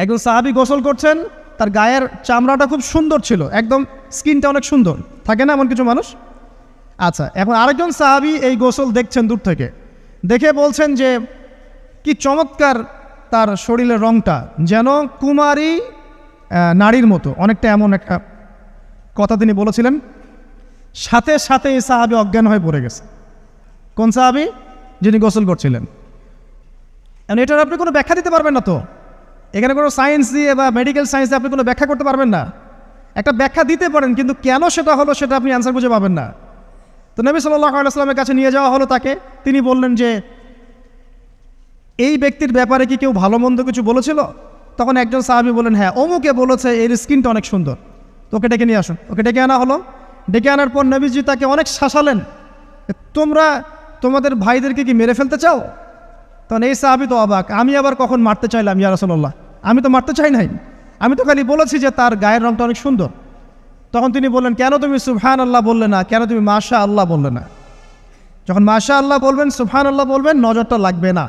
একজন সাহাবী গোসল করছেন, তার গায়ের চামড়াটা খুব সুন্দর ছিল, একদম স্কিনটা অনেক সুন্দর, থাকে না এমন কিছু মানুষ? আচ্ছা, এখন আরেকজন সাহাবী এই গোসল দেখছেন দূর থেকে, দেখে বলছেন যে কি চমৎকার তার শরীরের রংটা, যেন কুমারী নারীর মতো, অনেকটা এমন একটা কথা তিনি বলেছিলেন। সাথে সাথে এই সাহাবী অজ্ঞান হয়ে পড়ে গেছে। কোন সাহাবী? যিনি গোসল করছিলেন। এখন এটার আপনি কোনো ব্যাখ্যা দিতে পারবেন না তো, এখানে কোনো সায়েন্স দিয়ে বা মেডিকেল সায়েন্স দিয়ে আপনি কোনো ব্যাখ্যা করতে পারবেন না। একটা ব্যাখ্যা দিতে পারেন, কিন্তু কেন সেটা হলো সেটা আপনি অ্যান্সার খুঁজে পাবেন না। তো নবী সাল্লাল্লাহু আলাইহি ওয়াসাল্লামের কাছে নিয়ে যাওয়া হলো তাকে। তিনি বললেন যে এই ব্যক্তির ব্যাপারে কি কেউ ভালো মন্দ কিছু বলেছিল? তখন একজন সাহাবী বললেন, হ্যাঁ, অমুকে বলেছে এর স্কিনটা অনেক সুন্দর, তো ওকে ডেকে নিয়ে আসুন। ওকে ডেকে আনা হলো। ডেকে আনার পর নবীজি তাকে অনেক শাসালেন, তোমরা তোমাদের ভাইদেরকে কি মেরে ফেলতে চাও? তখন এই সাহাবী তো অবাক, আমি আবার কখন মারতে চাইলাম ইয়া রাসূলুল্লাহ? আমি তো মারতে চাই নাই, আমি তো খালি বলেছি যে তার গায়ের রংটা অনেক সুন্দর। তখন তিনি বললেন, কেন তুমি সুবহানাল্লাহ বললে না, কেন তুমি মাশাআল্লাহ বললে না? যখন মাশাআল্লাহ বলবেন, সুবহানাল্লাহ বলবেন, নজরটা লাগবে না।